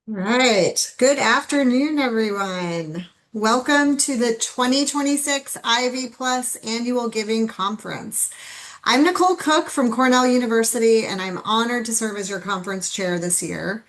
Right. Good afternoon, everyone. Welcome to the 2026 Ivy Plus Annual Giving Conference. I'm Nicole Cook from Cornell University, and I'm honored to serve as your conference chair this year.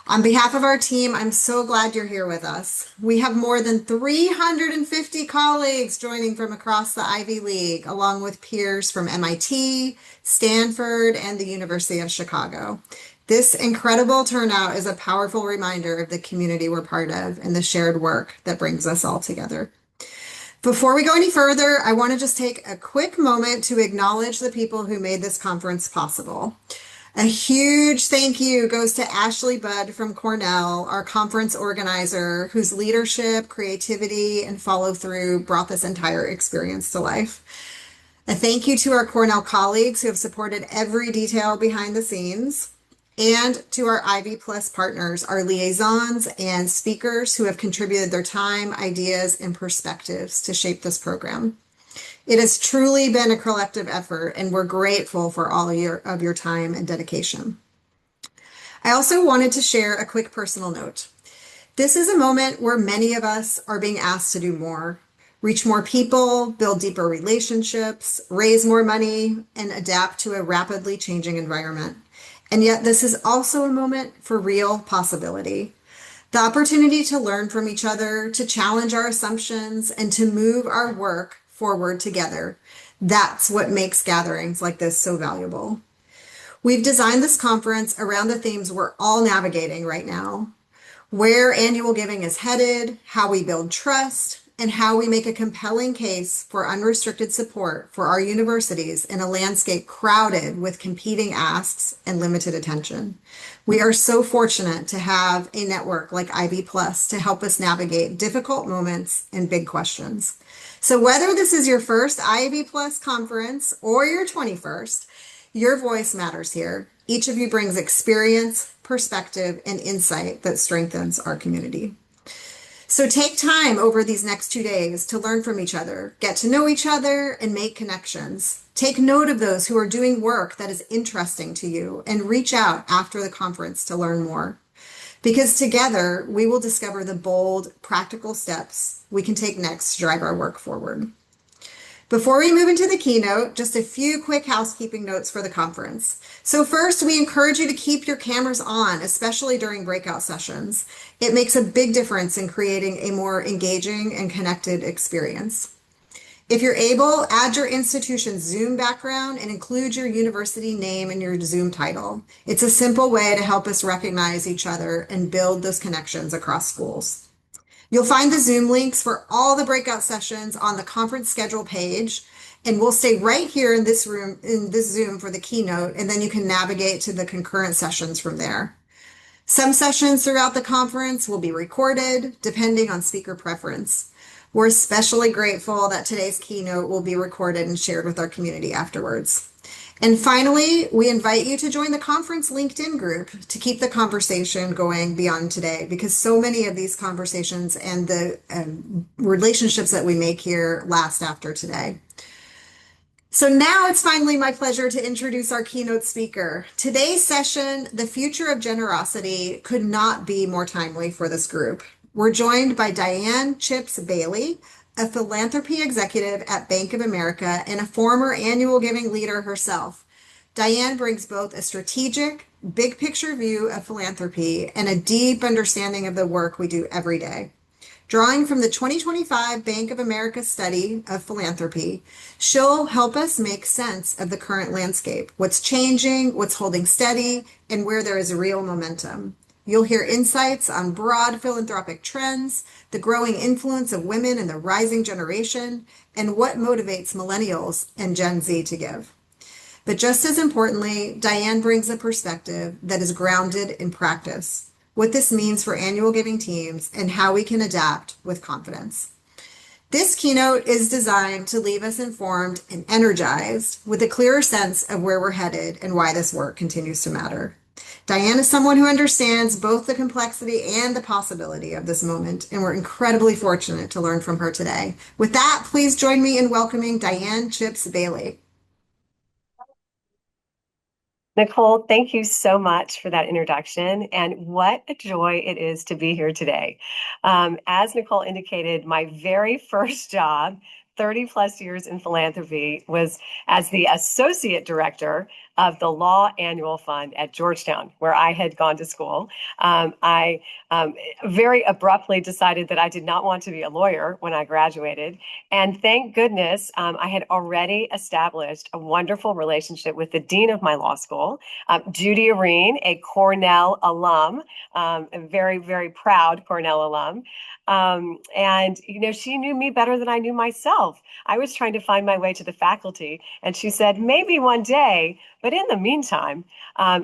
On behalf of our team, I'm so glad you're here with us. We have more than 350 colleagues joining from across the Ivy League, along with peers from MIT, Stanford, and the University of Chicago. This incredible turnout is a powerful reminder of the community we're part of and the shared work that brings us all together. Before we go any further, I want to just take a quick moment to acknowledge the people who made this conference possible. A huge thank you goes to Ashley Budd from Cornell, our conference organizer, whose leadership, creativity, and follow through brought this entire experience to life. A thank you to our Cornell colleagues who have supported every detail behind the scenes, and to our Ivy Plus partners, our liaisons and speakers who have contributed their time, ideas, and perspectives to shape this program. It has truly been a collective effort, and we're grateful for all of your time and dedication. I also wanted to share a quick personal note. This is a moment where many of us are being asked to do more, reach more people, build deeper relationships, raise more money, and adapt to a rapidly changing environment. And yet, this is also a moment for real possibility. The opportunity to learn from each other, to challenge our assumptions, and to move our work forward together. That's what makes gatherings like this so valuable. We've designed this conference around the themes we're all navigating right now: where annual giving is headed, how we build trust, and how we make a compelling case for unrestricted support for our universities in a landscape crowded with competing asks and limited attention. We are so fortunate to have a network like Ivy Plus to help us navigate difficult moments and big questions. So whether this is your first Ivy Plus conference or your 21st, your voice matters here. Each of you brings experience, perspective, and insight that strengthens our community. So take time over these next 2 days to learn from each other, get to know each other, and make connections. Take note of those who are doing work that is interesting to you and reach out after the conference to learn more. Because together we will discover the bold, practical steps we can take next to drive our work forward. Before we move into the keynote, just a few quick housekeeping notes for the conference. So first, we encourage you to keep your cameras on, especially during breakout sessions. It makes a big difference in creating a more engaging and connected experience. If you're able, add your institution's Zoom background and include your university name in your Zoom title. It's a simple way to help us recognize each other and build those connections across schools. You'll find the Zoom links for all the breakout sessions on the conference schedule page, and we'll stay right here in this room, in this Zoom for the keynote, and then you can navigate to the concurrent sessions from there. Some sessions throughout the conference will be recorded, depending on speaker preference. We're especially grateful that today's keynote will be recorded and shared with our community afterwards. And finally, we invite you to join the conference LinkedIn group to keep the conversation going beyond today, because so many of these conversations and the relationships that we make here last after today. So now it's finally my pleasure to introduce our keynote speaker. Today's session, The Future of Generosity, could not be more timely for this group. We're joined by Dianne Chipps Bailey, a philanthropy executive at Bank of America and a former annual giving leader herself. Dianne brings both a strategic, big picture view of philanthropy and a deep understanding of the work we do every day. Drawing from the 2025 Bank of America study of philanthropy, she'll help us make sense of the current landscape, what's changing, what's holding steady, and where there is real momentum. You'll hear insights on broad philanthropic trends, the growing influence of women in the rising generation, and what motivates millennials and Gen Z to give. But just as importantly, Dianne brings a perspective that is grounded in practice, what this means for annual giving teams, and how we can adapt with confidence. This keynote is designed to leave us informed and energized with a clearer sense of where we're headed and why this work continues to matter. Dianne is someone who understands both the complexity and the possibility of this moment, and we're incredibly fortunate to learn from her today. With that, please join me in welcoming Dianne Chipps Bailey. Nicole, thank you so much for that introduction. And what a joy it is to be here today. As Nicole indicated, my very first job, 30 plus years in philanthropy, was as the associate director of the Law Annual Fund at Georgetown, where I had gone to school. I very abruptly decided that I did not want to be a lawyer when I graduated. And thank goodness I had already established a wonderful relationship with the dean of my law school, Judy Areen, a Cornell alum, a very, very proud Cornell alum. She knew me better than I knew myself. I was trying to find my way to the faculty, and she said, maybe one day. But in the meantime,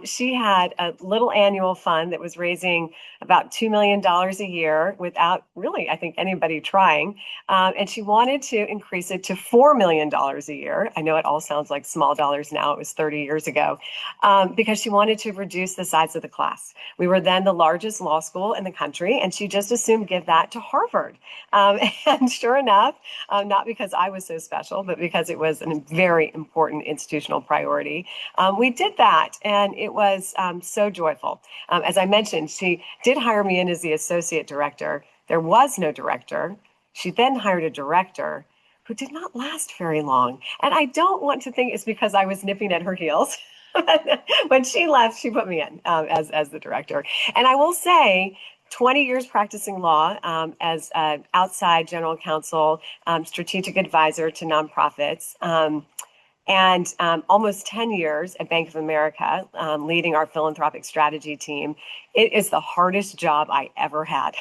she had a little annual fund that was raising about $2 million a year without really, I think, anybody trying. And she wanted to increase it to $4 million a year. I know it all sounds like small dollars now. It was 30 years ago, because she wanted to reduce the size of the class. We were then the largest law school in the country, and she just assumed give that to Harvard. And sure enough, not because I was so special, but because it was a very important institutional priority, we did that, and it was so joyful. As I mentioned, she did hire me in as the associate director. There was no director. She then hired a director who did not last very long. And I don't want to think it's because I was nipping at her heels. When she left, she put me in as the director. And I will say, 20 years practicing law as an outside general counsel, strategic advisor to nonprofits. And almost 10 years at Bank of America, leading our philanthropic strategy team. It is the hardest job I ever had,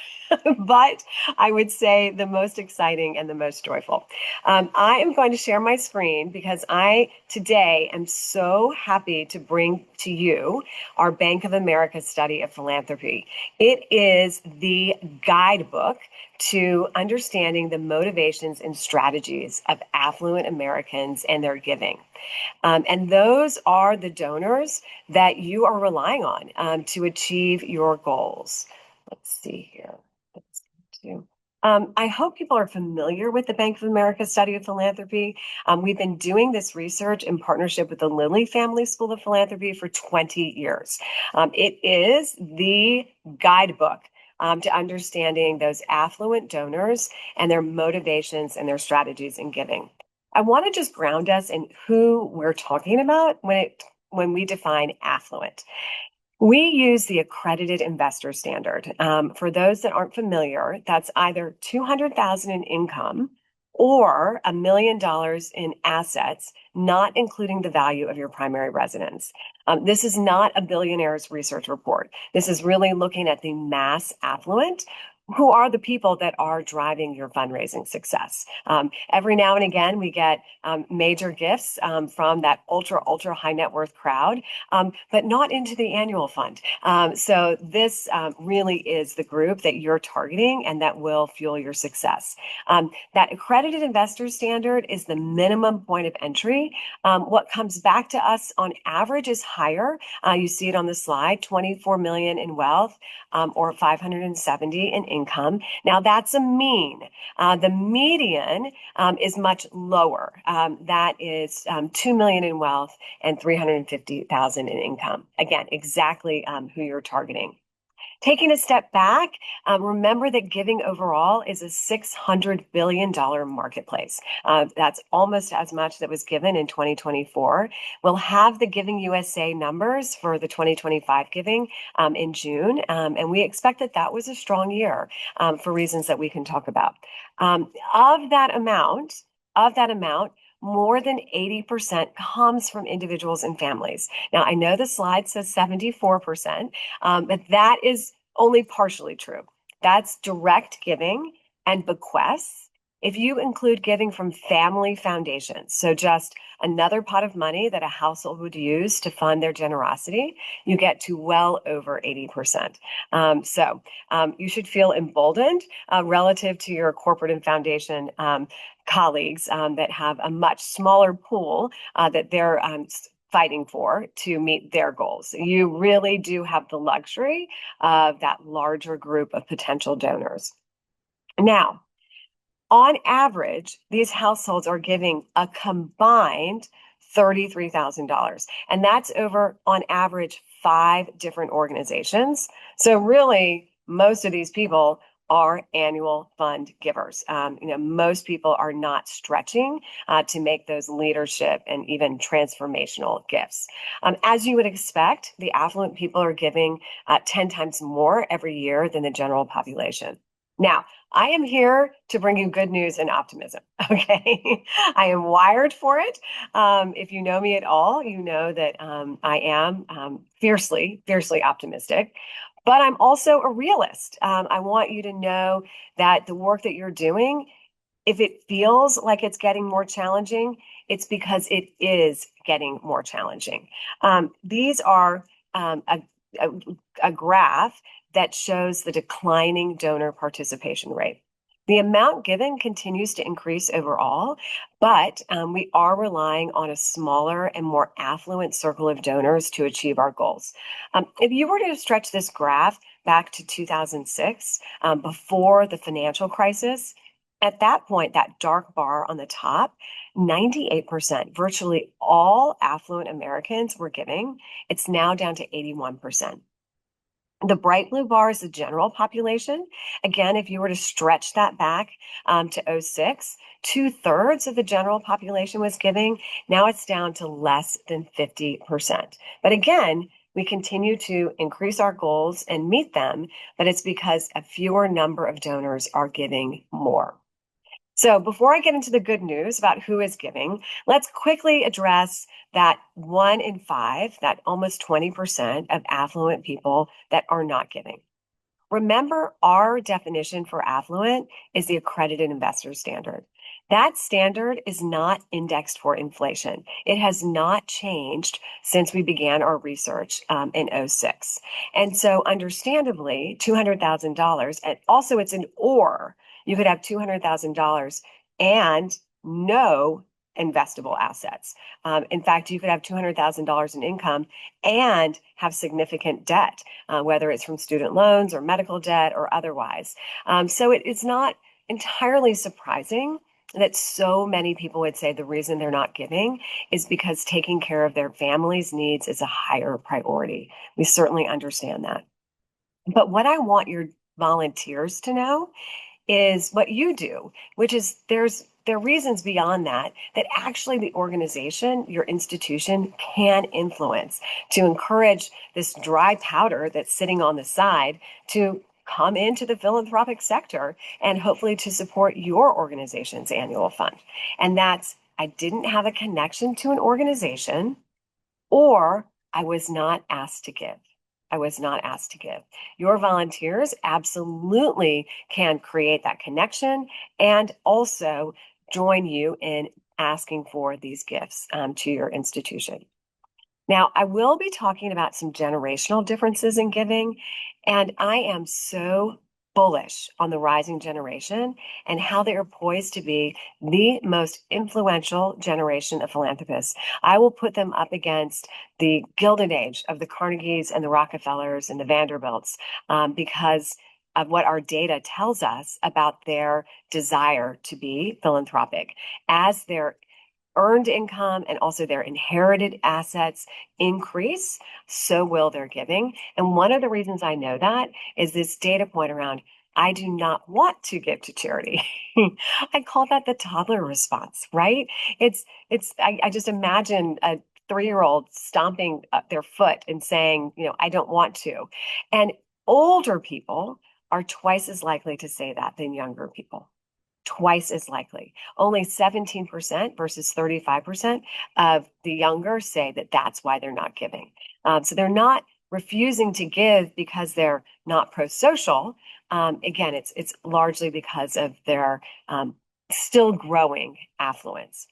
but I would say the most exciting and the most joyful. I am going to share my screen because I today am so happy to bring to you our Bank of America study of philanthropy. It is the guidebook to understanding the motivations and strategies of affluent Americans and their giving. And those are the donors that you are relying on to achieve your goals. Let's see here. Let's do. I hope people are familiar with the Bank of America study of philanthropy. We've been doing this research in partnership with the Lilly Family School of Philanthropy for 20 years. It is the guidebook to understanding those affluent donors and their motivations and their strategies in giving. I want to just ground us in who we're talking about when we define affluent. We use the accredited investor standard. For those that aren't familiar, that's either 200,000 in income or $1 million in assets, not including the value of your primary residence. This is not a billionaire's research report. This is really looking at the mass affluent, who are the people that are driving your fundraising success. Every now and again, we get major gifts from that ultra high net worth crowd, but not into the annual fund. So this really is the group that you're targeting and that will fuel your success. That accredited investor standard is the minimum point of entry. What comes back to us on average is higher. You see it on the slide, 24 million in wealth or 570 in income. Now that's a mean. The median is much lower. That is 2 million in wealth and 350,000 in income. Again, exactly who you're targeting. Taking a step back, remember that giving overall is a $600 billion marketplace. That's almost as much that was given in 2024. We'll have the Giving USA numbers for the 2025 giving in June, and we expect that that was a strong year for reasons that we can talk about. Of that amount, more than 80% comes from individuals and families. Now, I know the slide says 74%, but that is only partially true. That's direct giving and bequests. If you include giving from family foundations, so just another pot of money that a household would use to fund their generosity, you get to well over 80%. So you should feel emboldened relative to your corporate and foundation colleagues that have a much smaller pool that they're fighting for to meet their goals. You really do have the luxury of that larger group of potential donors. Now, on average, these households are giving a combined $33,000. And that's over, on average, 5 different organizations. So really, most of these people are annual fund givers. Most people are not stretching to make those leadership and even transformational gifts. As you would expect, the affluent people are giving 10 times more every year than the general population. Now, I am here to bring you good news and optimism. Okay. I am wired for it. If you know me at all, you know that I am fiercely, fiercely optimistic. But I'm also a realist. I want you to know that the work that you're doing, if it feels like it's getting more challenging, it's because it is getting more challenging. These are a, a graph that shows the declining donor participation rate. The amount given continues to increase overall, but we are relying on a smaller and more affluent circle of donors to achieve our goals. If you were to stretch this graph back to 2006, before the financial crisis, at that point, that dark bar on the top, 98%, virtually all affluent Americans were giving. It's now down to 81%. The bright blue bar is the general population. Again, if you were to stretch that back to 06, 2/3 of the general population was giving. Now it's down to less than 50%. But again, we continue to increase our goals and meet them, but it's because a fewer number of donors are giving more. So before I get into the good news about who is giving, let's quickly address that 1 in 5, that almost 20% of affluent people that are not giving. Remember, our definition for affluent is the accredited investor standard. That standard is not indexed for inflation. It has not changed since we began our research in '06. And so understandably, $200,000, and also it's an or, you could have $200,000 and no investable assets. In fact, you could have $200,000 in income and have significant debt, whether it's from student loans or medical debt or otherwise. So it's not entirely surprising that so many people would say the reason they're not giving is because taking care of their family's needs is a higher priority. We certainly understand that. But what I want your volunteers to know is what you do, which is there are reasons beyond that actually the organization, your institution, can influence to encourage this dry powder that's sitting on the side to come into the philanthropic sector and hopefully to support your organization's annual fund. And that's, I didn't have a connection to an organization, or I was not asked to give. I was not asked to give. Your volunteers absolutely can create that connection and also join you in asking for these gifts to your institution. Now, I will be talking about some generational differences in giving, and I am so bullish on the rising generation and how they are poised to be the most influential generation of philanthropists. I will put them up against the Gilded Age of the Carnegies and the Rockefellers and the Vanderbilts because of what our data tells us about their desire to be philanthropic. As their earned income and also their inherited assets increase, so will their giving. And one of the reasons I know that is this data point around, I do not want to give to charity. I call that the toddler response, right? I just imagine a 3-year-old stomping up their foot and saying, I don't want to. And older people are twice as likely to say that than younger people. Twice as likely. Only 17% versus 35% of the younger say that that's why they're not giving. So they're not refusing to give because they're not pro-social. Again, it's largely because of their still growing affluence.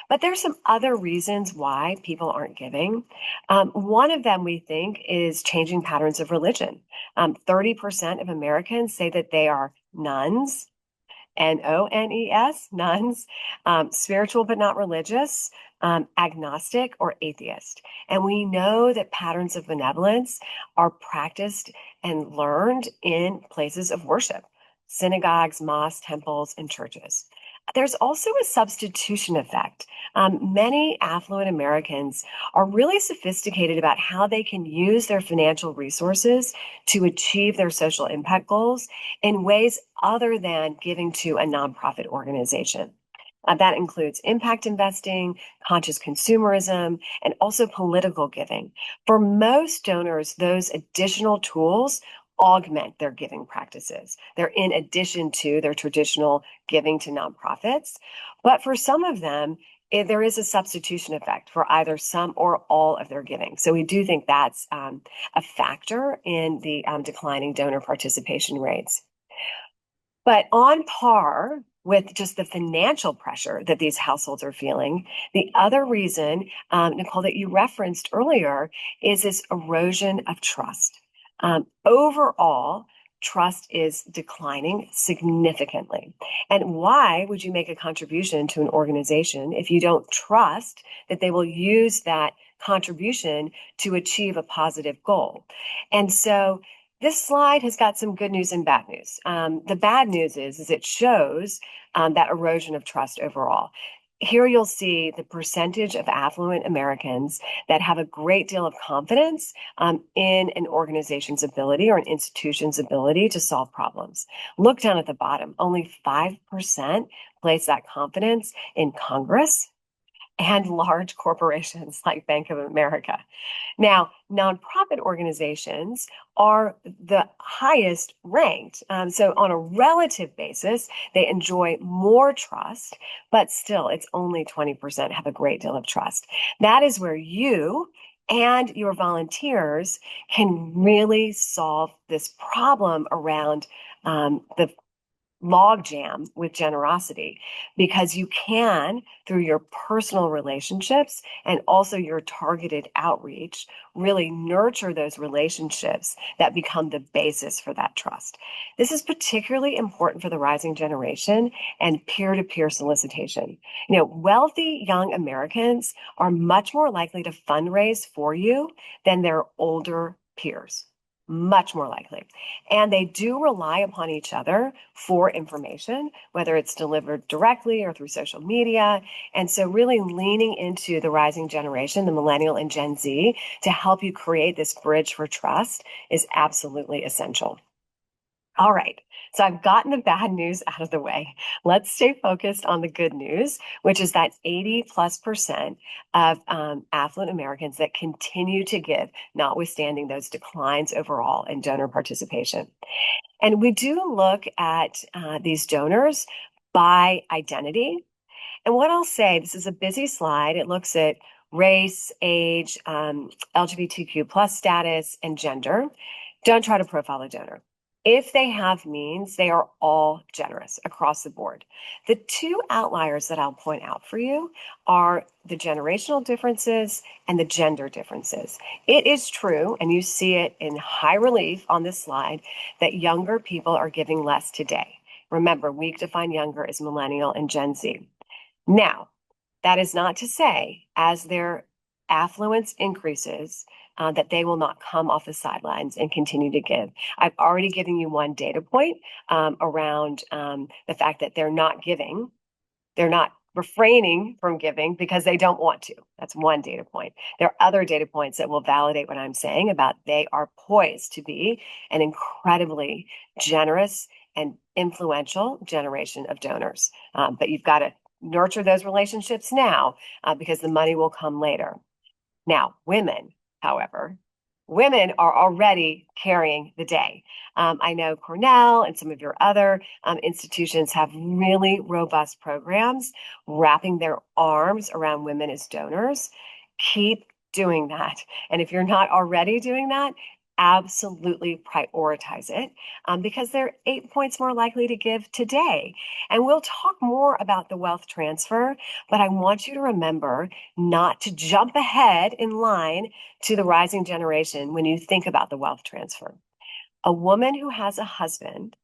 But there's some other reasons why people aren't giving. One of them, we think, is changing patterns of religion. 30% of Americans say that they are nuns, Nones, nuns, spiritual but not religious, agnostic, or atheist. And we know that patterns of benevolence are practiced and learned in places of worship, synagogues, mosques, temples, and churches. There's also a substitution effect. Many affluent Americans are really sophisticated about how they can use their financial resources to achieve their social impact goals in ways other than giving to a nonprofit organization. That includes impact investing, conscious consumerism, and also political giving. For most donors, those additional tools augment their giving practices. They're in addition to their traditional giving to nonprofits. But for some of them, there is a substitution effect for either some or all of their giving. So we do think that's a factor in the declining donor participation rates. But on par with just the financial pressure that these households are feeling, the other reason, Nicole, that you referenced earlier is this erosion of trust. Overall, trust is declining significantly. And why would you make a contribution to an organization if you don't trust that they will use that contribution to achieve a positive goal? And so this slide has got some good news and bad news. The bad news is it shows that erosion of trust overall. Here you'll see the percentage of affluent Americans that have a great deal of confidence in an organization's ability or an institution's ability to solve problems. Look down at the bottom. Only 5% place that confidence in Congress and large corporations like Bank of America. Now, nonprofit organizations are the highest ranked. So, on a relative basis, they enjoy more trust, but still, it's only 20% have a great deal of trust. That is where you and your volunteers can really solve this problem around the logjam with generosity, because you can, through your personal relationships and also your targeted outreach, really nurture those relationships that become the basis for that trust. This is particularly important for the rising generation and peer-to-peer solicitation. Wealthy young Americans are much more likely to fundraise for you than their older peers. Much more likely. And they do rely upon each other for information, whether it's delivered directly or through social media. And so really leaning into the rising generation, the Millennial and Gen Z, to help you create this bridge for trust is absolutely essential. All right. So I've gotten the bad news out of the way. Let's stay focused on the good news, which is that 80+% of affluent Americans that continue to give, notwithstanding those declines overall in donor participation. And we do look at these donors by identity. And what I'll say, this is a busy slide. It looks at race, age, LGBTQ plus status, and gender. Don't try to profile a donor. If they have means, they are all generous across the board. The two outliers that I'll point out for you are the generational differences and the gender differences. It is true, and you see it in high relief on this slide, that younger people are giving less today. Remember, we define younger as Millennial and Gen Z. Now, that is not to say, as their affluence increases, that they will not come off the sidelines and continue to give. I've already given you one data point around the fact that they're not giving. They're not refraining from giving because they don't want to. That's one data point. There are other data points that will validate what I'm saying about they are poised to be an incredibly generous and influential generation of donors. But you've got to nurture those relationships now because the money will come later. Now, women, however, women are already carrying the day. I know Cornell and some of your other institutions have really robust programs wrapping their arms around women as donors. Keep doing that. And if you're not already doing that, absolutely prioritize it because they're 8 points more likely to give today. And we'll talk more about the wealth transfer, but I want you to remember not to jump ahead in line to the rising generation when you think about the wealth transfer. A woman who has a husband,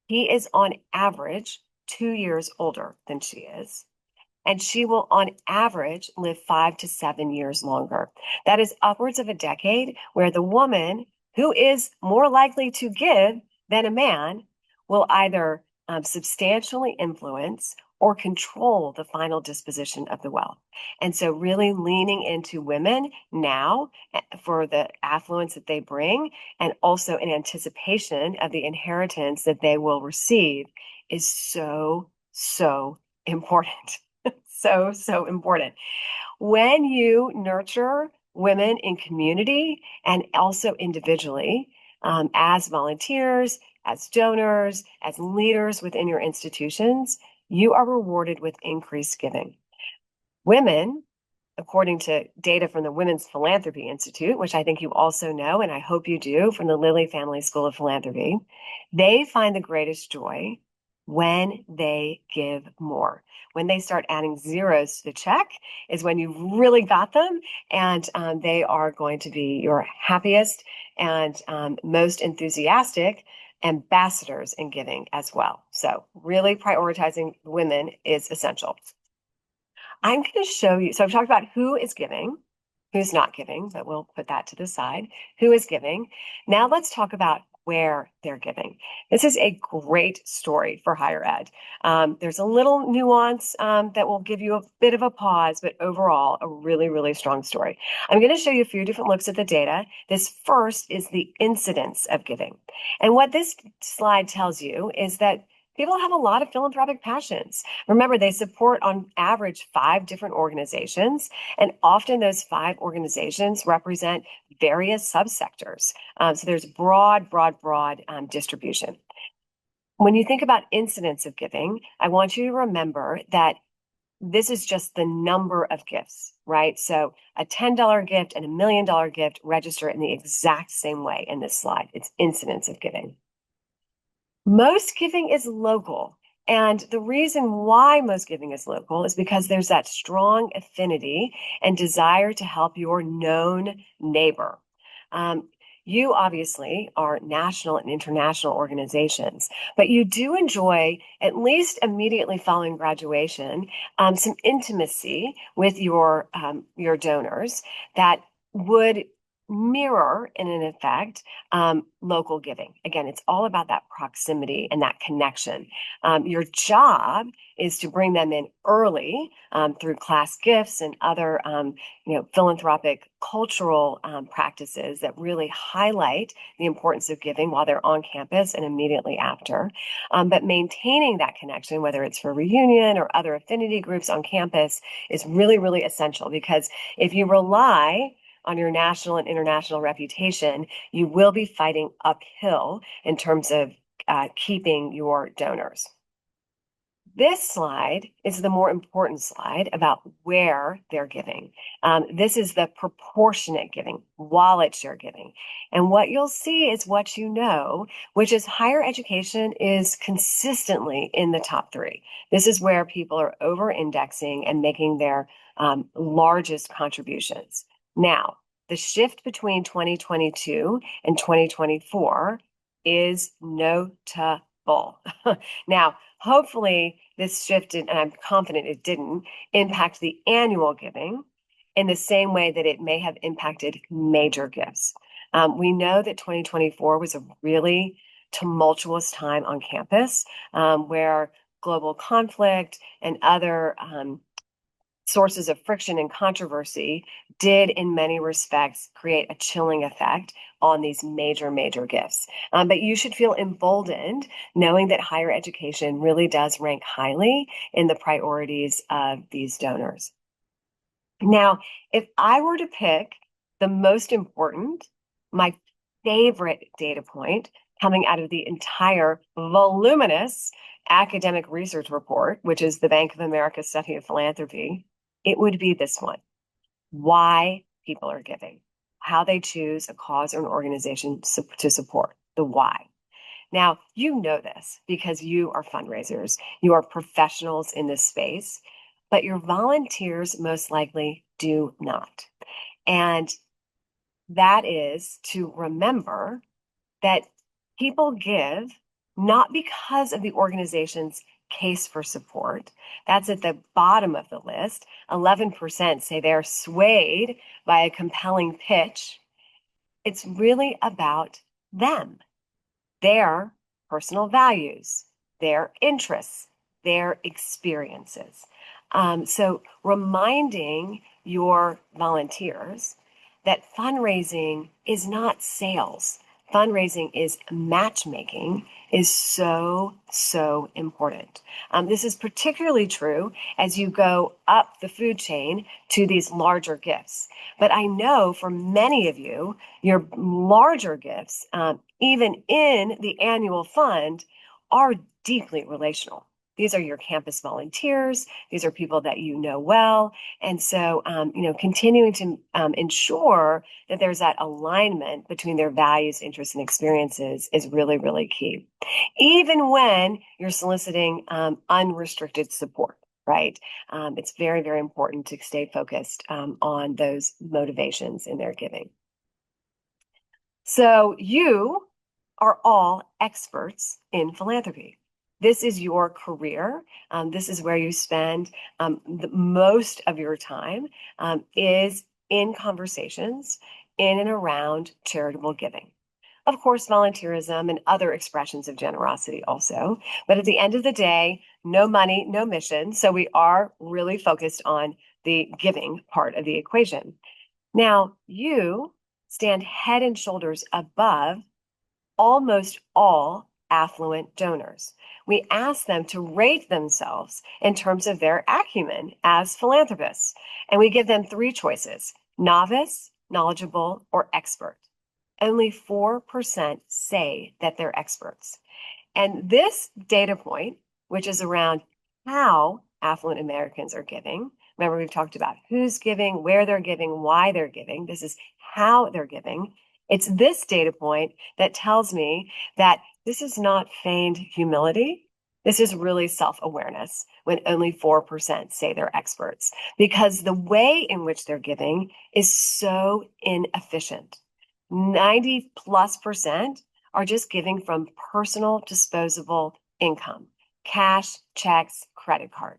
he is on average 2 years older than she is. And she will, on average, live 5 to 7 years longer. That is upwards of a decade where the woman who is more likely to give than a man will either substantially influence or control the final disposition of the wealth. And so, really leaning into women now for the affluence that they bring, and also in anticipation of the inheritance that they will receive, is so, so important. So, so important. When you nurture women in community and also individually, as volunteers, as donors, as leaders within your institutions, you are rewarded with increased giving. Women, according to data from the Women's Philanthropy Institute, which I think you also know, and I hope you do, from the Lilly Family School of Philanthropy, they find the greatest joy when they give more. When they start adding zeros to the check is when you've really got them, and they are going to be your happiest and most enthusiastic ambassadors in giving as well. So really prioritizing women is essential. I'm going to show you. So I've talked about who is giving, who's not giving, but we'll put that to the side. Who is giving? Now let's talk about where they're giving. This is a great story for higher ed. There's a little nuance that will give you a bit of a pause, but overall, a really, really strong story. I'm going to show you a few different looks at the data. This first is the incidence of giving. And what this slide tells you is that people have a lot of philanthropic passions. Remember, they support on average 5 different organizations, and often those 5 organizations represent various subsectors. So there's broad distribution. When you think about incidence of giving, I want you to remember that this is just the number of gifts, right? So a $10 gift and a $1 million gift register in the exact same way in this slide. It's incidence of giving. Most giving is local. And the reason why most giving is local is because there's that strong affinity and desire to help your known neighbor. You obviously are national and international organizations, but you do enjoy, at least immediately following graduation, some intimacy with your donors that would mirror, in an effect, local giving. Again, it's all about that proximity and that connection. Your job is to bring them in early through class gifts and other, philanthropic cultural practices that really highlight the importance of giving while they're on campus and immediately after. But maintaining that connection, whether it's for reunion or other affinity groups on campus, is really, really essential, because if you rely on your national and international reputation, you will be fighting uphill in terms of keeping your donors. This slide is the more important slide about where they're giving. This is the proportionate giving, wallet share giving. And what you'll see is what you know, which is higher education is consistently in the top 3. This is where people are over-indexing and making their largest contributions. Now, the shift between 2022 and 2024 is notable. Now, hopefully this shift, and I'm confident it didn't, impact the annual giving in the same way that it may have impacted major gifts. We know that 2024 was a really tumultuous time on campus, where global conflict and other sources of friction and controversy did, in many respects, create a chilling effect on these major gifts. But you should feel emboldened knowing that higher education really does rank highly in the priorities of these donors. Now, if I were to pick the most important, my favorite data point coming out of the entire voluminous academic research report, which is the Bank of America Study of Philanthropy, it would be this one: why people are giving, how they choose a cause or an organization to support, the why. Now, you know this because you are fundraisers, you are professionals in this space, but your volunteers most likely do not. And that is to remember that people give not because of the organization's case for support. That's at the bottom of the list. 11% say they're swayed by a compelling pitch. It's really about them, their personal values, their interests, their experiences. So reminding your volunteers that fundraising is not sales. Fundraising is matchmaking is so, so important. This is particularly true as you go up the food chain to these larger gifts. But I know for many of you, your larger gifts, even in the annual fund, are deeply relational. These are your campus volunteers. These are people that you know well. And so, continuing to ensure that there's that alignment between their values, interests, and experiences is really, really key. Even when you're soliciting unrestricted support, right? It's very, very important to stay focused on those motivations in their giving. So you are all experts in philanthropy. This is your career. This is where you spend the most of your time is in conversations in and around charitable giving. Of course, volunteerism and other expressions of generosity also. But at the end of the day, no money, no mission. So we are really focused on the giving part of the equation. Now, you stand head and shoulders above almost all affluent donors. We ask them to rate themselves in terms of their acumen as philanthropists, and we give them three choices: novice, knowledgeable, or expert. Only 4% say that they're experts. And this data point, which is around how affluent Americans are giving, remember we've talked about who's giving, where they're giving, why they're giving. This is how they're giving. It's this data point that tells me that this is not feigned humility. This is really self-awareness when only 4% say they're experts, because the way in which they're giving is so inefficient. 90+% are just giving from personal disposable income, cash, checks, credit card.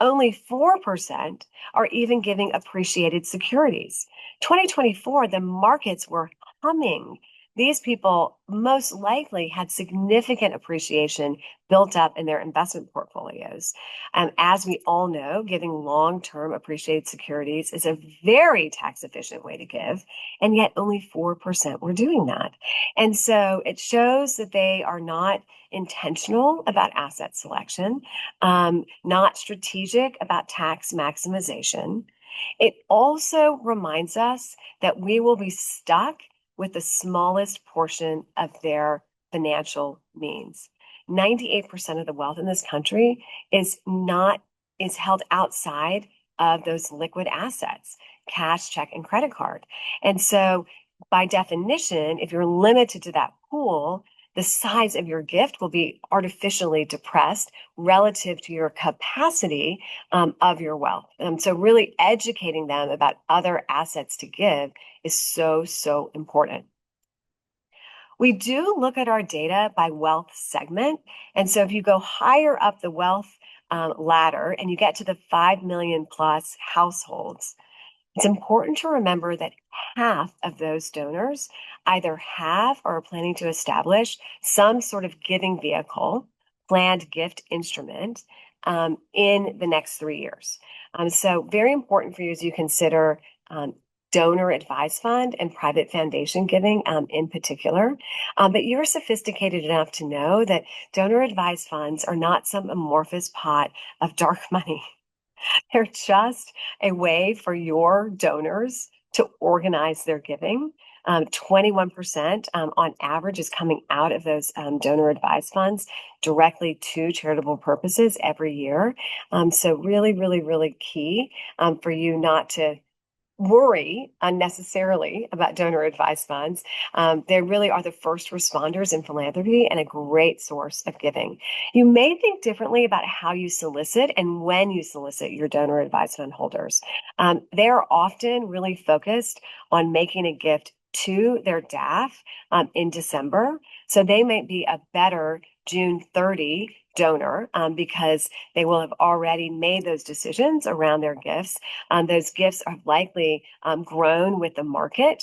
Only 4% are even giving appreciated securities. 2024, the markets were humming. These people most likely had significant appreciation built up in their investment portfolios. As we all know, giving long-term appreciated securities is a very tax-efficient way to give, and yet only 4% were doing that. And so it shows that they are not intentional about asset selection, not strategic about tax maximization. It also reminds us that we will be stuck with the smallest portion of their financial means. 98% of the wealth in this country is held outside of those liquid assets, cash, check, and credit card. And so by definition, if you're limited to that pool, the size of your gift will be artificially depressed relative to your capacity of your wealth. So really educating them about other assets to give is so, so important. We do look at our data by wealth segment. And so if you go higher up the wealth ladder and you get to the 5 million plus households, it's important to remember that half of those donors either have or are planning to establish some sort of giving vehicle, planned gift instrument in the next 3 years. So very important for you as you consider donor advised fund and private foundation giving in particular. But you're sophisticated enough to know that donor advised funds are not some amorphous pot of dark money. They're just a way for your donors to organize their giving. 21% on average is coming out of those donor advised funds directly to charitable purposes every year. So really, really, really key for you not to worry unnecessarily about donor advised funds. They really are the first responders in philanthropy and a great source of giving. You may think differently about how you solicit and when you solicit your donor advised fund holders. They're often really focused on making a gift to their DAF in December. So they might be a better June 30 donor because they will have already made those decisions around their gifts. Those gifts are likely grown with the market.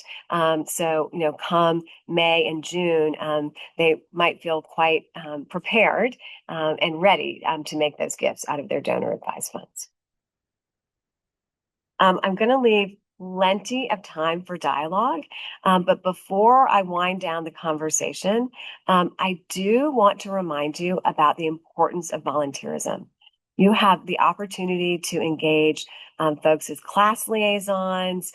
So, come May and June, they might feel quite prepared and ready to make those gifts out of their donor advised funds. I'm going to leave plenty of time for dialogue, but before I wind down the conversation, I do want to remind you about the importance of volunteerism. You have the opportunity to engage folks as class liaisons,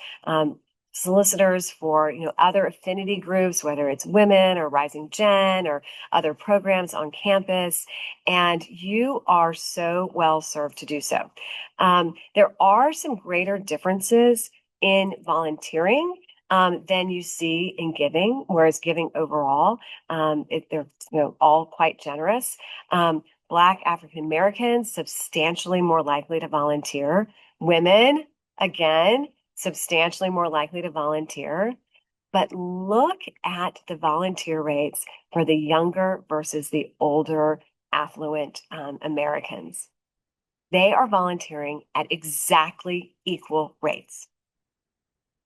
solicitors for other affinity groups, whether it's women or Rising Gen or other programs on campus, and you are so well served to do so. There are some greater differences in volunteering than you see in giving, whereas giving overall, they're all quite generous. Black African Americans substantially more likely to volunteer. Women, again, substantially more likely to volunteer. But look at the volunteer rates for the younger versus the older affluent Americans. They are volunteering at exactly equal rates.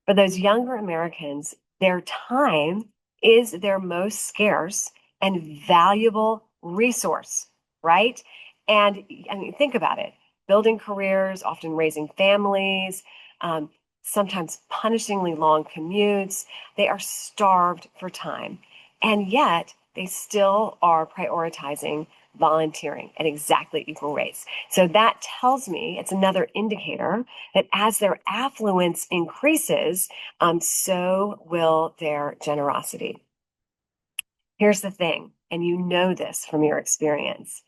For those younger Americans, their time is their most scarce and valuable resource, right? And I mean, think about it. Building careers, often raising families, sometimes punishingly long commutes. They are starved for time. And yet they still are prioritizing volunteering at exactly equal rates. So that tells me it's another indicator that as their affluence increases, so will their generosity. Here's the thing, and you know this from your experience.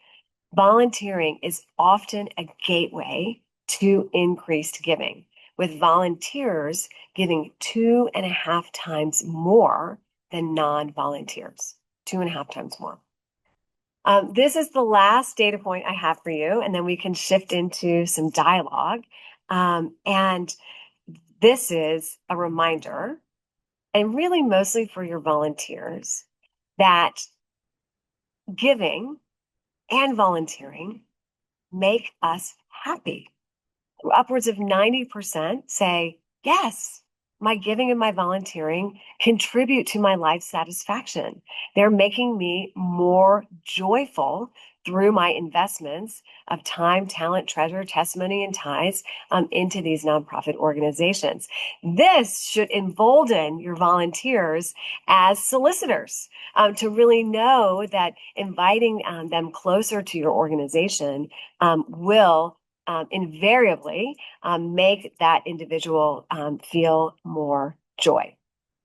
Volunteering is often a gateway to increased giving, with volunteers giving 2.5 times more than non-volunteers, 2.5 times more. This is the last data point I have for you, and then we can shift into some dialogue. And this is a reminder, and really mostly for your volunteers, that giving and volunteering make us happy. Upwards of 90% say, yes, my giving and my volunteering contribute to my life satisfaction. They're making me more joyful through my investments of time, talent, treasure, testimony, and ties into these nonprofit organizations. This should embolden your volunteers as solicitors to really know that inviting them closer to your organization will invariably make that individual feel more joy,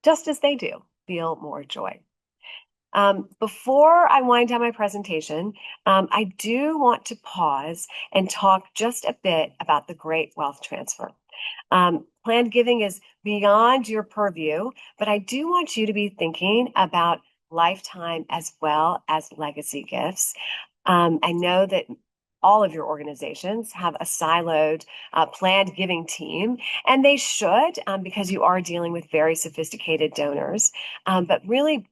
just as they do feel more joy. Before I wind down my presentation, I do want to pause and talk just a bit about the great wealth transfer. Planned giving is beyond your purview, but I do want you to be thinking about lifetime as well as legacy gifts. I know that all of your organizations have a siloed planned giving team, and they should because you are dealing with very sophisticated donors, but really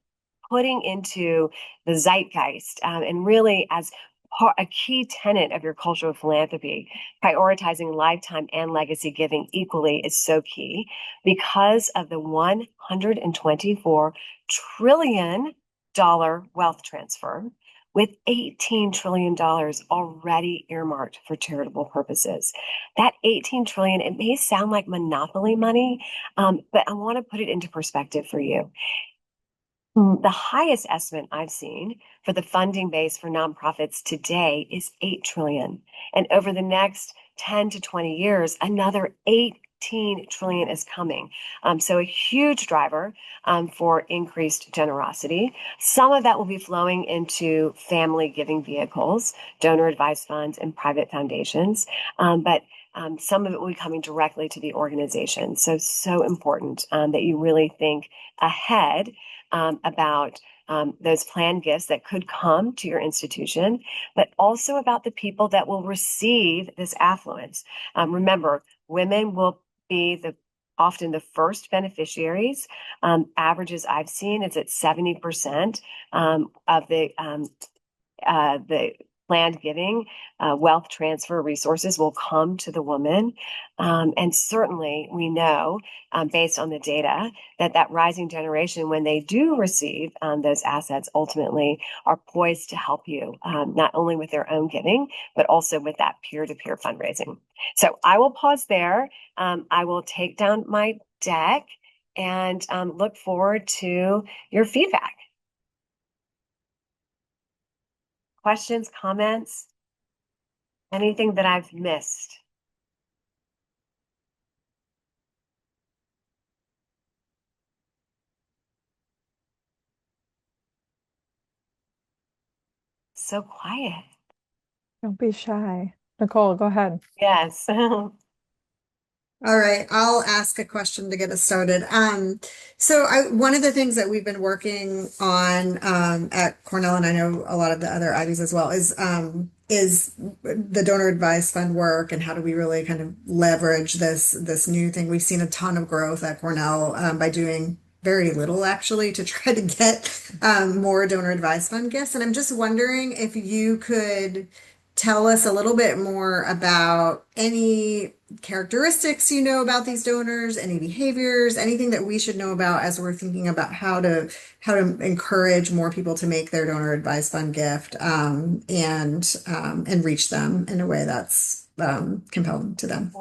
putting into the zeitgeist and really as a key tenet of your culture of philanthropy, prioritizing lifetime and legacy giving equally is so key because of the $124 trillion wealth transfer with $18 trillion already earmarked for charitable purposes. That $18 trillion, it may sound like monopoly money, but I want to put it into perspective for you. The highest estimate I've seen for the funding base for nonprofits today is $8 trillion. And over the next 10 to 20 years, another $18 trillion is coming. So a huge driver for increased generosity. Some of that will be flowing into family giving vehicles, donor advised funds, and private foundations. But some of it will be coming directly to the organization. So important that you really think ahead about those planned gifts that could come to your institution, but also about the people that will receive this affluence. Remember, women will be often the first beneficiaries. Averages I've seen is at 70% of the the planned giving, wealth transfer resources will come to the woman. And certainly we know, based on the data, that rising generation, when they do receive those assets, ultimately are poised to help you, not only with their own giving, but also with that peer-to-peer fundraising. So I will pause there. I will take down my deck and look forward to your feedback. Questions, comments, anything that I've missed? So quiet. Don't be shy. Nicole, go ahead. Yes. All right, I'll ask a question to get us started. One of the things that we've been working on at Cornell, and I know a lot of the other Ivies as well, is the donor advised fund work, and how do we really kind of leverage this new thing? We've seen a ton of growth at Cornell by doing very little actually to try to get more donor advised fund gifts. And I'm just wondering if you could tell us a little bit more about any characteristics you know about these donors, any behaviors, anything that we should know about as we're thinking about how to encourage more people to make their donor advised fund gift and reach them in a way that's compelling to them.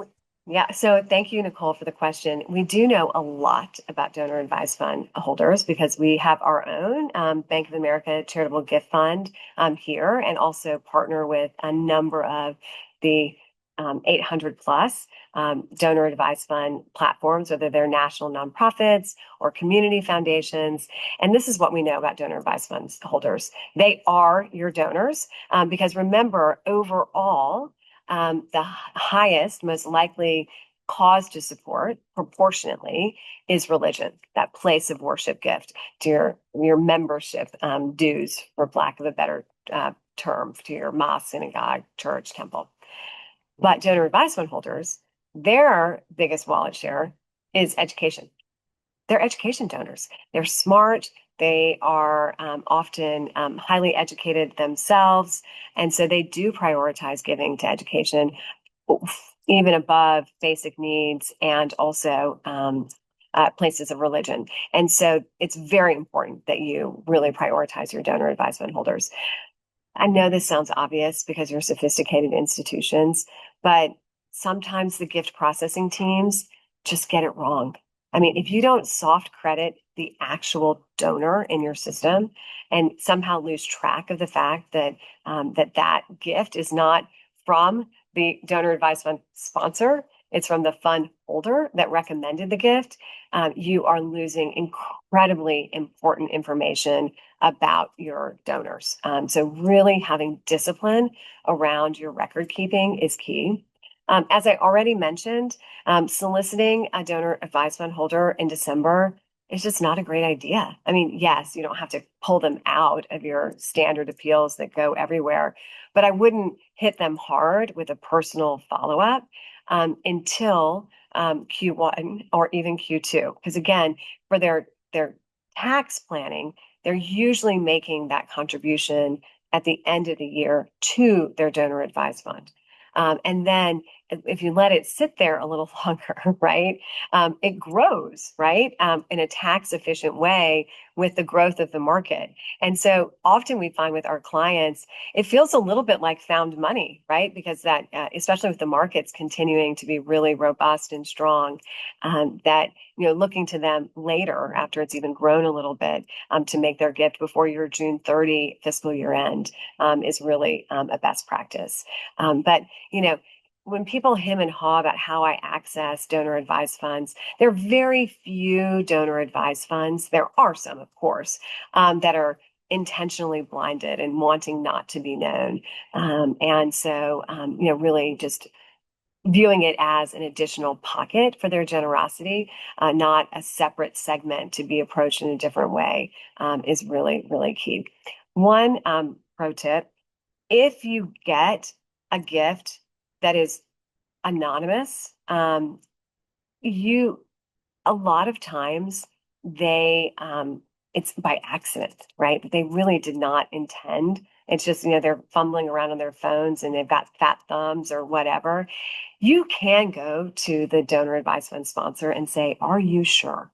Yeah, so thank you, Nicole, for the question. We do know a lot about donor advised fund holders because we have our own Bank of America charitable gift fund here, and also partner with a number of the 800 plus donor advised fund platforms, whether they're national nonprofits or community foundations. And this is what we know about donor advised funds holders. They are your donors because remember, overall, the highest, most likely cause to support proportionately is religion, that place of worship gift to your membership dues, for lack of a better term, to your mosque, synagogue, church, temple. But donor advised fund holders, their biggest wallet share is education. They're education donors. They're smart. They are often highly educated themselves. And so they do prioritize giving to education, even above basic needs and also places of religion. And so it's very important that you really prioritize your donor advisement holders. I know this sounds obvious because you're sophisticated institutions, but sometimes the gift processing teams just get it wrong. I mean, if you don't soft credit the actual donor in your system and somehow lose track of the fact that that gift is not from the donor advised fund sponsor, it's from the fund holder that recommended the gift, you are losing incredibly important information about your donors. So really having discipline around your record keeping is key. As I already mentioned, soliciting a donor advised fund holder in December is just not a great idea. I mean, yes, you don't have to pull them out of your standard appeals that go everywhere, but I wouldn't hit them hard with a personal follow-up until Q1 or even Q2. Because again, for their tax planning, they're usually making that contribution at the end of the year to their donor advised fund. And then if you let it sit there a little longer, right, it grows, right, in a tax efficient way with the growth of the market. And so often we find with our clients, it feels a little bit like found money, right? Because that, especially with the markets continuing to be really robust and strong, that, looking to them later after it's even grown a little bit to make their gift before your June 30 fiscal year end is really a best practice. But, when people hem and haw about how I access donor advised funds, there are very few donor advised funds. There are some, of course, that are intentionally blinded and wanting not to be known. And so, really just viewing it as an additional pocket for their generosity, not a separate segment to be approached in a different way, is really, really key. One pro tip, if you get a gift that is anonymous, a lot of times they it's by accident, right? That they really did not intend. It's just, they're fumbling around on their phones and they've got fat thumbs or whatever. You can go to the donor advised fund sponsor and say, are you sure?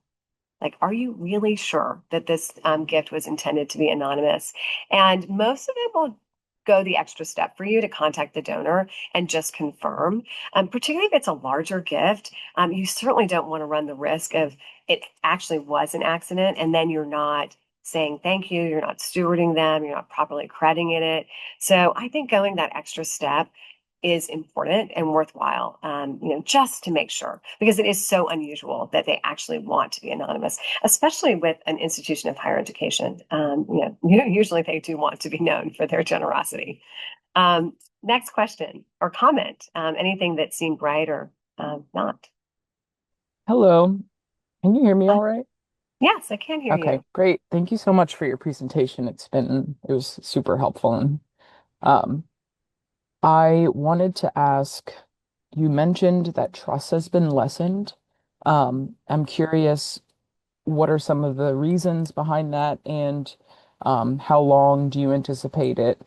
Like, are you really sure that this gift was intended to be anonymous? And most of them will go the extra step for you to contact the donor and just confirm. Particularly if it's a larger gift, you certainly don't want to run the risk of it actually was an accident and then you're not saying thank you, you're not stewarding them, you're not properly crediting it. So I think going that extra step is important and worthwhile, just to make sure, because it is so unusual that they actually want to be anonymous, especially with an institution of higher education. Usually they do want to be known for their generosity. Next question or comment, anything that seemed right or not. Hello, can you hear me Uh, all right? yes, I can hear Okay, you. great. Thank you so much for your presentation. It was super helpful. And um, I wanted to ask, you mentioned that trust has been lessened. I'm curious, what are some of the reasons behind that, and how long do you anticipate it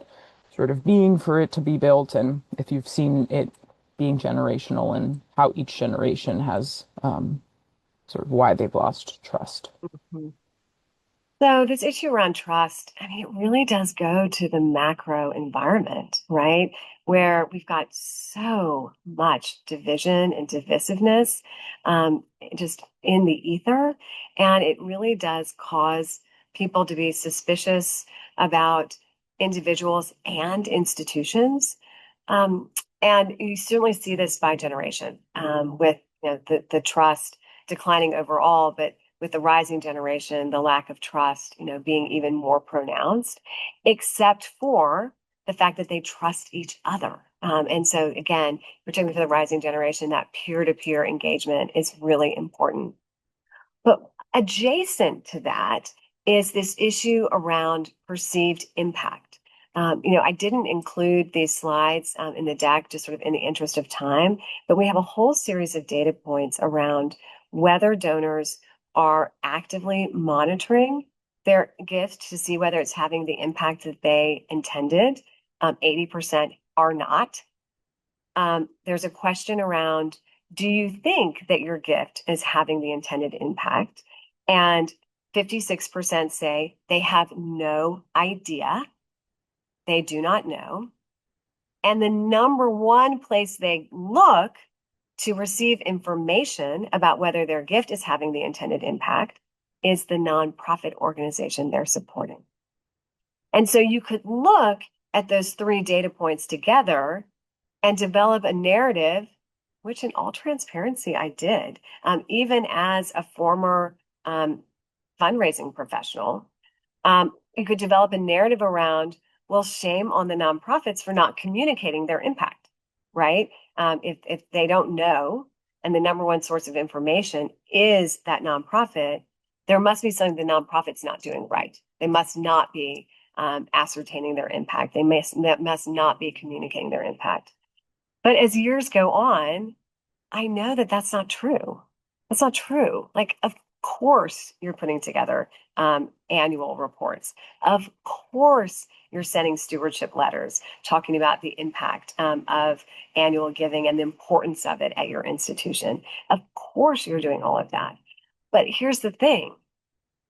sort of being for it to be built, and if you've seen it being generational and how each generation has sort of why they've lost trust. Mhm. So this issue around trust, I mean, it really does go to the macro environment, right? Where we've got so much division and divisiveness, just in the ether. And it really does cause people to be suspicious about individuals and institutions. Um, and you certainly see this by generation, with the trust declining overall, but with the rising generation, the lack of trust, being even more pronounced, except for the fact that they trust each other. And so, again, particularly for the rising generation, that peer-to-peer engagement is really important. But adjacent to that is this issue around perceived impact. I didn't include these slides in the deck just sort of in the interest of time, but we have a whole series of data points around whether donors are actively monitoring their gift to see whether it's having the impact that they intended. 80% are not. There's a question around, do you think that your gift is having the intended impact? And 56% say they have no idea. They do not know. And the number one place they look to receive information about whether their gift is having the intended impact is the nonprofit organization they're supporting. And so you could look at those three data points together and develop a narrative, which in all transparency, I did, even as a former fundraising professional. You could develop a narrative around, well, shame on the nonprofits for not communicating their impact, right? If they don't know, and the number one source of information is that nonprofit, there must be something the nonprofit's not doing right. They must not be ascertaining their impact. They must not be communicating their impact. But as years go on, I know that that's not true. That's not true. Like, of course, you're putting together annual reports. Of course, you're sending stewardship letters talking about the impact of annual giving and the importance of it at your institution. Of course, you're doing all of that. But here's the thing,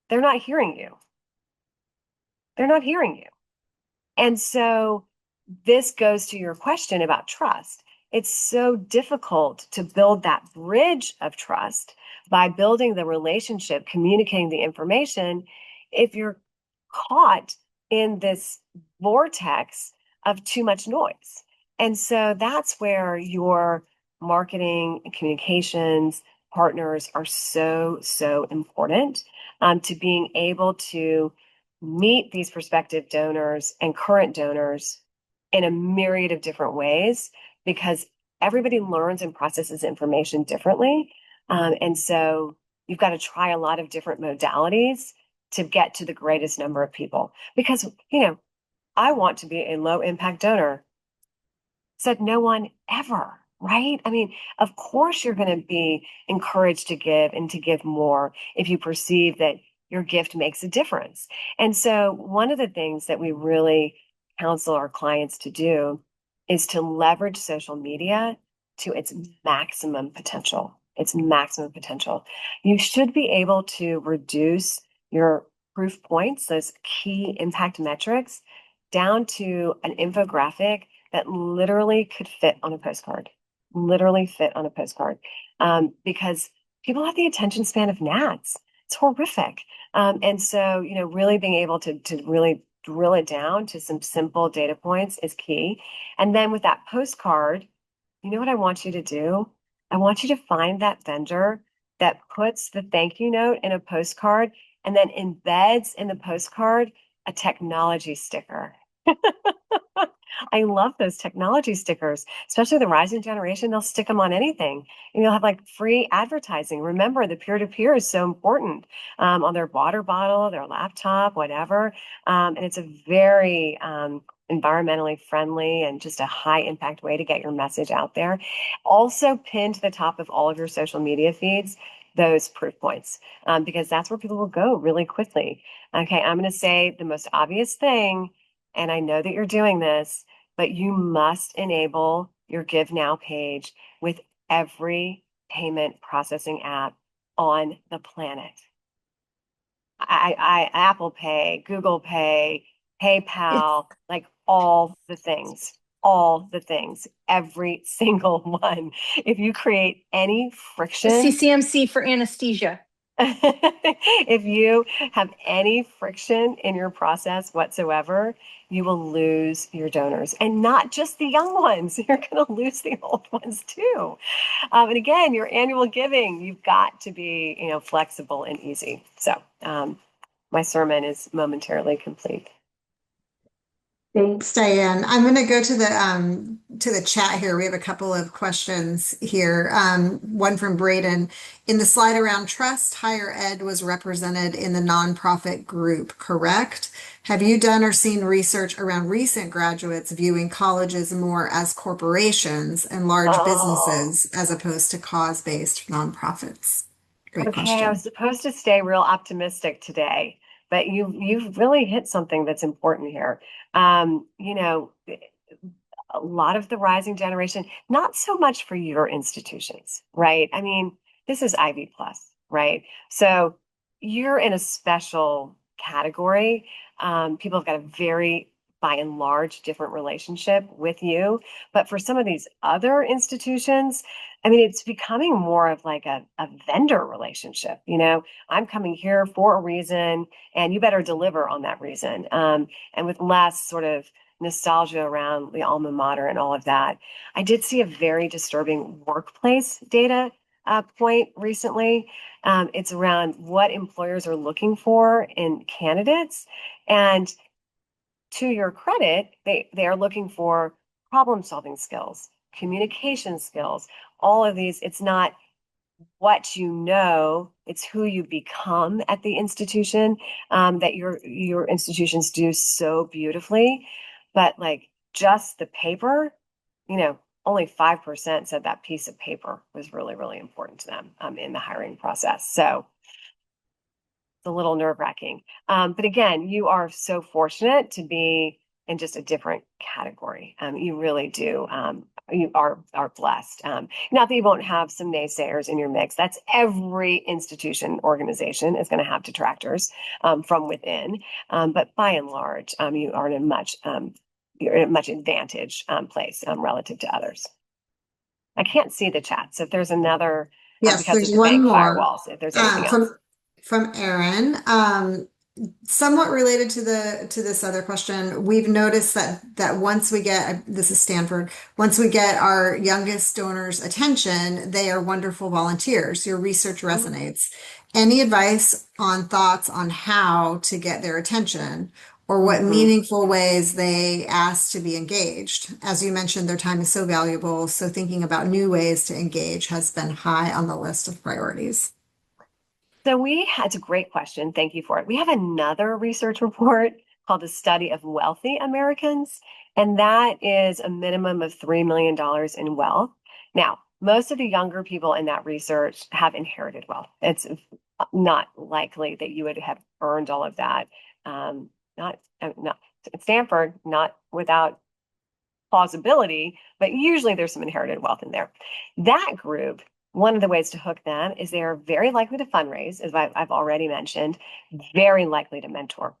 they're not hearing you. They're not hearing you. And so this goes to your question about trust. It's so difficult to build that bridge of trust by building the relationship, communicating the information, if you're caught in this vortex of too much noise. And so that's where your marketing and communications partners are so, so important, to being able to meet these prospective donors and current donors in a myriad of different ways, because everybody learns and processes information differently. And so you've got to try a lot of different modalities to get to the greatest number of people. Because, I want to be a low impact donor. Said no one ever, right? I mean, of course you're going to be encouraged to give and to give more if you perceive that your gift makes a difference. And so one of the things that we really counsel our clients to do is to leverage social media to its maximum potential. Its maximum potential. You should be able to reduce your proof points, those key impact metrics, down to an infographic that literally could fit on a postcard. Literally fit on a postcard. Because people have the attention span of gnats. It's horrific. And so, really being able to really drill it down to some simple data points is key. And then with that postcard, you know what I want you to do? I want you to find that vendor that puts the thank you note in a postcard and then embeds in the postcard a technology sticker. I love those technology stickers, especially the rising generation. They'll stick them on anything. And you'll have like free advertising. Remember, the peer-to-peer is so important on their water bottle, their laptop, whatever. And it's a very environmentally friendly and just a high impact way to get your message out there. Also, pin to the top of all of your social media feeds those proof points because that's where people will go really quickly. Okay, I'm going to say the most obvious thing, and I know that you're doing this, but you must enable your Give Now page with every payment processing app on the planet. Apple Pay, Google Pay, PayPal, like all the things, every single one. If you create any friction, CCMC for anesthesia. if you have any friction in your process whatsoever, you will lose your donors, and not just the young ones. You're going to lose the old ones too. And again, your annual giving, you've got to be, flexible and easy. So my sermon is momentarily complete. Thanks, Diane. I'm going to go to the chat here. We have a couple of questions here. One from Braden. In the slide around trust, higher ed was represented in the nonprofit group, correct? Have you done or seen research around recent graduates viewing colleges more as corporations and large businesses as opposed to cause-based nonprofits? Great Okay, question. I was supposed to stay real optimistic today, but you've really hit something that's important here. A lot of the rising generation, not so much for your institutions, right? I mean, this is Ivy Plus, right? So you're in a special category. People have got a very, by and large, different relationship with you. But for some of these other institutions, I mean, it's becoming more of like a vendor relationship. I'm coming here for a reason, and you better deliver on that reason. And with less sort of nostalgia around the alma mater and all of that. I did see a very disturbing workplace data point recently. It's around what employers are looking for in candidates. And to your credit, they are looking for problem-solving skills, communication skills, all of these. It's not what it's who you become at the institution that your institutions do so beautifully. But like just the paper, only 5% said that piece of paper was really, really important to them in the hiring process. So it's a little nerve-wracking. But again, you are so fortunate to be in just a different category. You really do. You are blessed. Not that you won't have some naysayers in your mix. That's every institution, organization is going to have detractors from within. But by and large, you are in a much advantage place relative to others. I can't see the chat, so if there's another, Yes, because there's of the one bank more firewalls, if there's anything else. from Aaron. Somewhat related to this other question, we've noticed that once we get, this is Stanford, once we get our youngest donors' attention, they are wonderful volunteers. Your research resonates. Any advice on thoughts on how to get their attention or what meaningful ways they ask to be engaged? As you mentioned, their time is so valuable, so thinking about new ways to engage has been high on the list of priorities. So it's a great question. Thank you for it. We have another research report called the Study of Wealthy Americans, and that is a minimum of $3 million in wealth. Now, most of the younger people in that research have inherited wealth. It's not likely that you would have earned all of that. Not at Stanford, not without plausibility, but usually there's some inherited wealth in there. That group, one of the ways to hook them is they are very likely to fundraise, as I've already mentioned, very likely to mentor.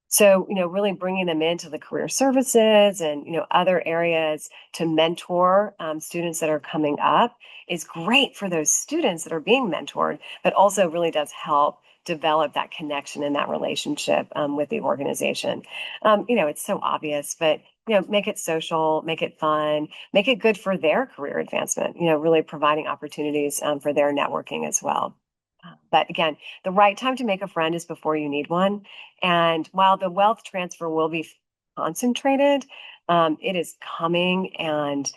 So, really bringing them into the career services and, other areas to mentor students that are coming up is great for those students that are being mentored, but also really does help develop that connection and that relationship with the organization. It's so obvious, but, make it social, make it fun, make it good for their career advancement, really providing opportunities for their networking as well. But again, the right time to make a friend is before you need one. And while the wealth transfer will be concentrated, it is coming. And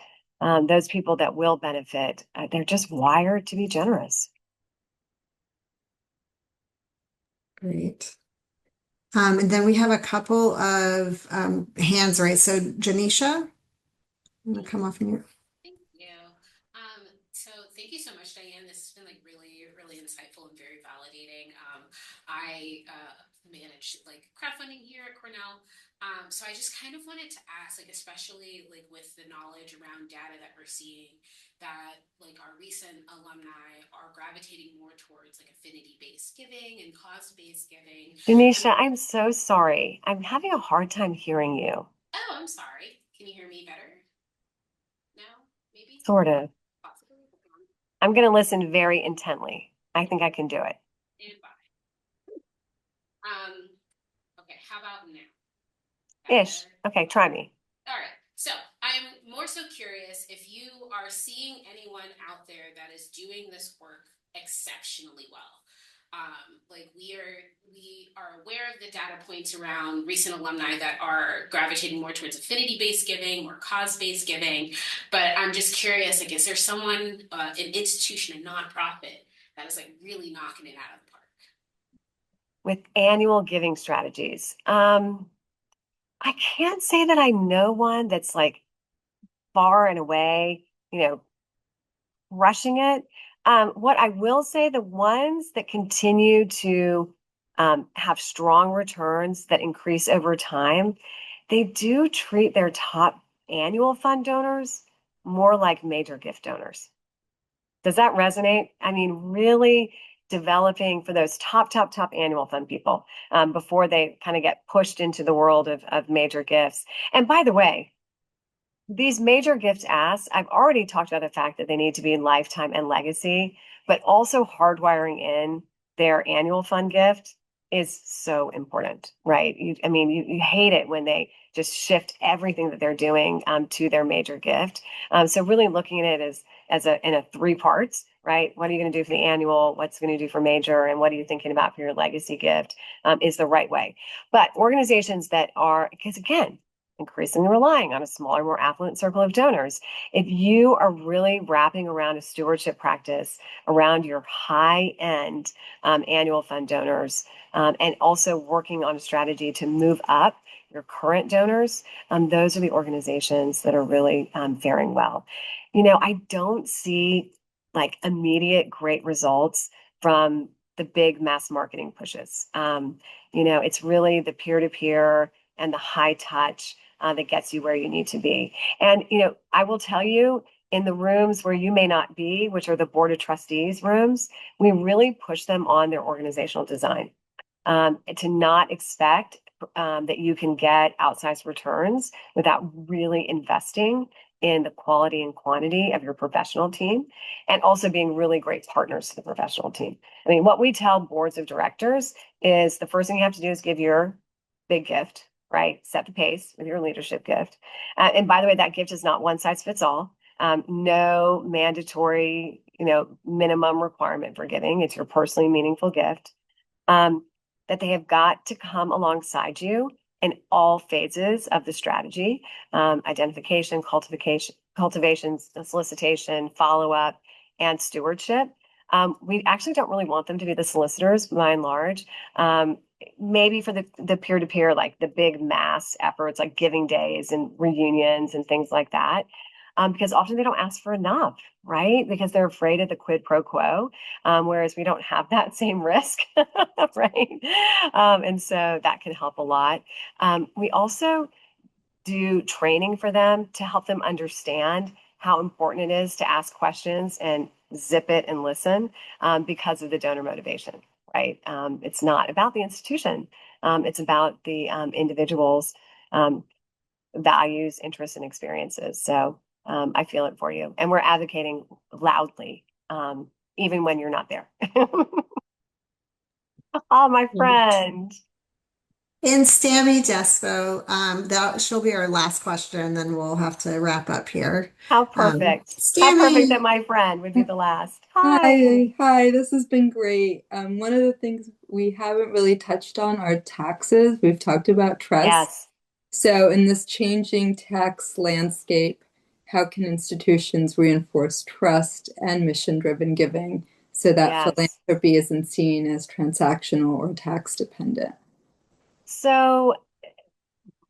those people that will benefit, they're just wired to be generous. Great. And then we have a couple of hands raised. So Janisha, I'm going to come off mute. Thank you. So thank you so much, Dianne. This has been like really, really insightful and very validating. I manage like crowdfunding here at Cornell. So I just kind of wanted to ask, like, especially like with the knowledge around data that we're seeing, that like our recent alumni are gravitating more towards like affinity-based giving and cause-based giving. Janisha, I'm so sorry. I'm having a hard time hearing you. Oh, I'm sorry. Can you hear me better now? Maybe? Sort of. Possibly. I'm going to listen very intently. I think I can do it. And bye. Okay, how about now? Ish. Okay, try me. All right. So I'm more so curious if you are seeing anyone out there that is doing this work exceptionally well. Like we are aware of the data points around recent alumni that are gravitating more towards affinity-based giving or cause-based giving. But I'm just curious, like, is there someone, an institution, a nonprofit that is like really knocking it out of the park? With annual giving strategies. I can't say that I know one that's like far and away, rushing it. What I will say, the ones that continue to have strong returns that increase over time, they do treat their top annual fund donors more like major gift donors. Does that resonate? I mean, really developing for those top annual fund people before they kind of get pushed into the world of major gifts. And by the way, these major gift asks, I've already talked about the fact that they need to be in lifetime and legacy, but also hardwiring in their annual fund gift is so important, right? You hate it when they just shift everything that they're doing to their major gift. So really looking at it in a three parts, right? What are you going to do for the annual? What's going to do for major? And what are you thinking about for your legacy gift is the right way. But organizations that are, because again, increasingly relying on a smaller, more affluent circle of donors. If you are really wrapping around a stewardship practice around your high-end annual fund donors and also working on a strategy to move up your current donors, those are the organizations that are really faring well. I don't see like immediate great results from the big mass marketing pushes. It's really the peer-to-peer and the high touch that gets you where you need to be. And, I will tell you, in the rooms where you may not be, which are the board of trustees rooms, we really push them on their organizational design to not expect that you can get outsized returns without really investing in the quality and quantity of your professional team and also being really great partners to the professional team. I mean, what we tell boards of directors is the first thing you have to do is give your big gift, right? Set the pace with your leadership gift. And by the way, that gift is not one size fits all. No mandatory, minimum requirement for giving. It's your personally meaningful gift. That they have got to come alongside you in all phases of the strategy, identification, cultivation, solicitation, follow-up, and stewardship. We actually don't really want them to be the solicitors by and large. Maybe for the peer-to-peer, like the big mass efforts like giving days and reunions and things like that. because often they don't ask for enough, right? Because they're afraid of the quid pro quo, whereas we don't have that same risk, right? And so that can help a lot. We also do training for them to help them understand how important it is to ask questions and zip it and listen because of the donor motivation, right? It's not about the institution. It's about the individual's values, interests, and experiences. So I feel it for you. And we're advocating loudly, even when you're not there. Oh, my friend. And Stammy Despo, that she'll be our last question, then we'll have to wrap up here. How perfect. How perfect that Stammy, my friend would be the last. Hi. Hi, this has been great. One of the things we haven't really touched on are taxes. We've talked about trust. Yes. So, in this changing tax landscape, how can institutions reinforce trust and mission-driven giving so that Yes. philanthropy isn't seen as transactional or tax dependent? So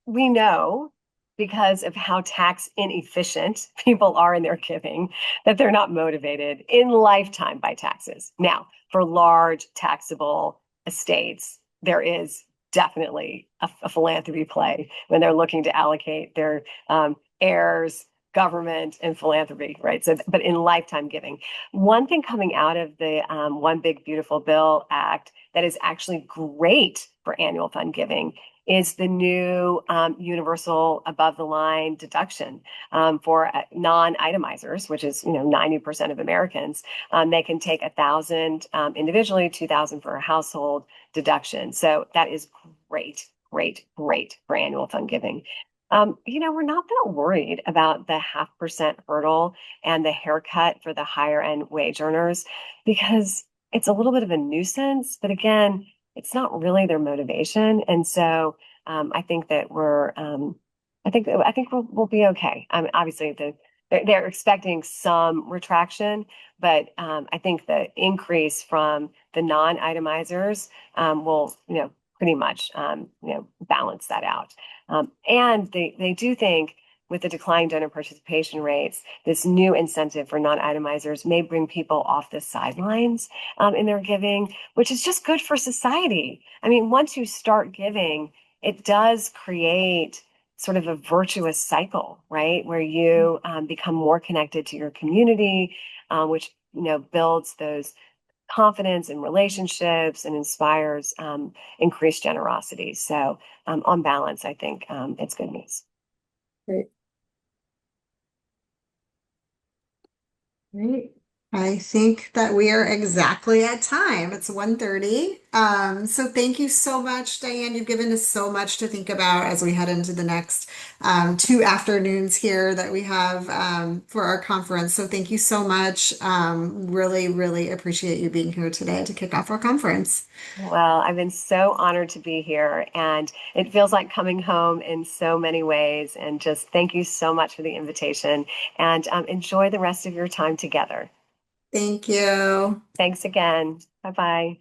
we know because of how tax inefficient people are in their giving that they're not motivated in lifetime by taxes. Now, for large taxable estates, there is definitely a philanthropy play when they're looking to allocate their heirs, government, and philanthropy, right? So, but in lifetime giving, one thing coming out of the One Big Beautiful Bill Act that is actually great for annual fund giving is the new universal above the line deduction for non-itemizers, which is 90% of Americans. They can take 1,000 individually, 2,000 for a household deduction. So that is great, great, great for annual fund giving. We're not that worried about the 0.5% hurdle and the haircut for the higher end wage earners because it's a little bit of a nuisance. But again, it's not really their motivation, and so I think that I think we'll be okay. Obviously, they're expecting some retraction, but I think the increase from the non-itemizers will, pretty much, balance that out. And they do think with the declining donor participation rates, this new incentive for non-itemizers may bring people off the sidelines in their giving, which is just good for society. I mean, once you start giving, it does create sort of a virtuous cycle, right? Where you become more connected to your community, which, builds those confidence in relationships and inspires increased generosity. So on balance, I think it's good news. Great. Great. I think that we are exactly at time. It's 1:30. So thank you so much, Dianne. You've given us so much to think about as we head into the next 2 afternoons here that we have for our conference. So thank you so much. Really, really appreciate you being here today to kick off our conference. Well, I've been so honored to be here, and it feels like coming home in so many ways. And just thank you so much for the invitation, and enjoy the rest of your time together. Thank you. Thanks again. Bye-bye.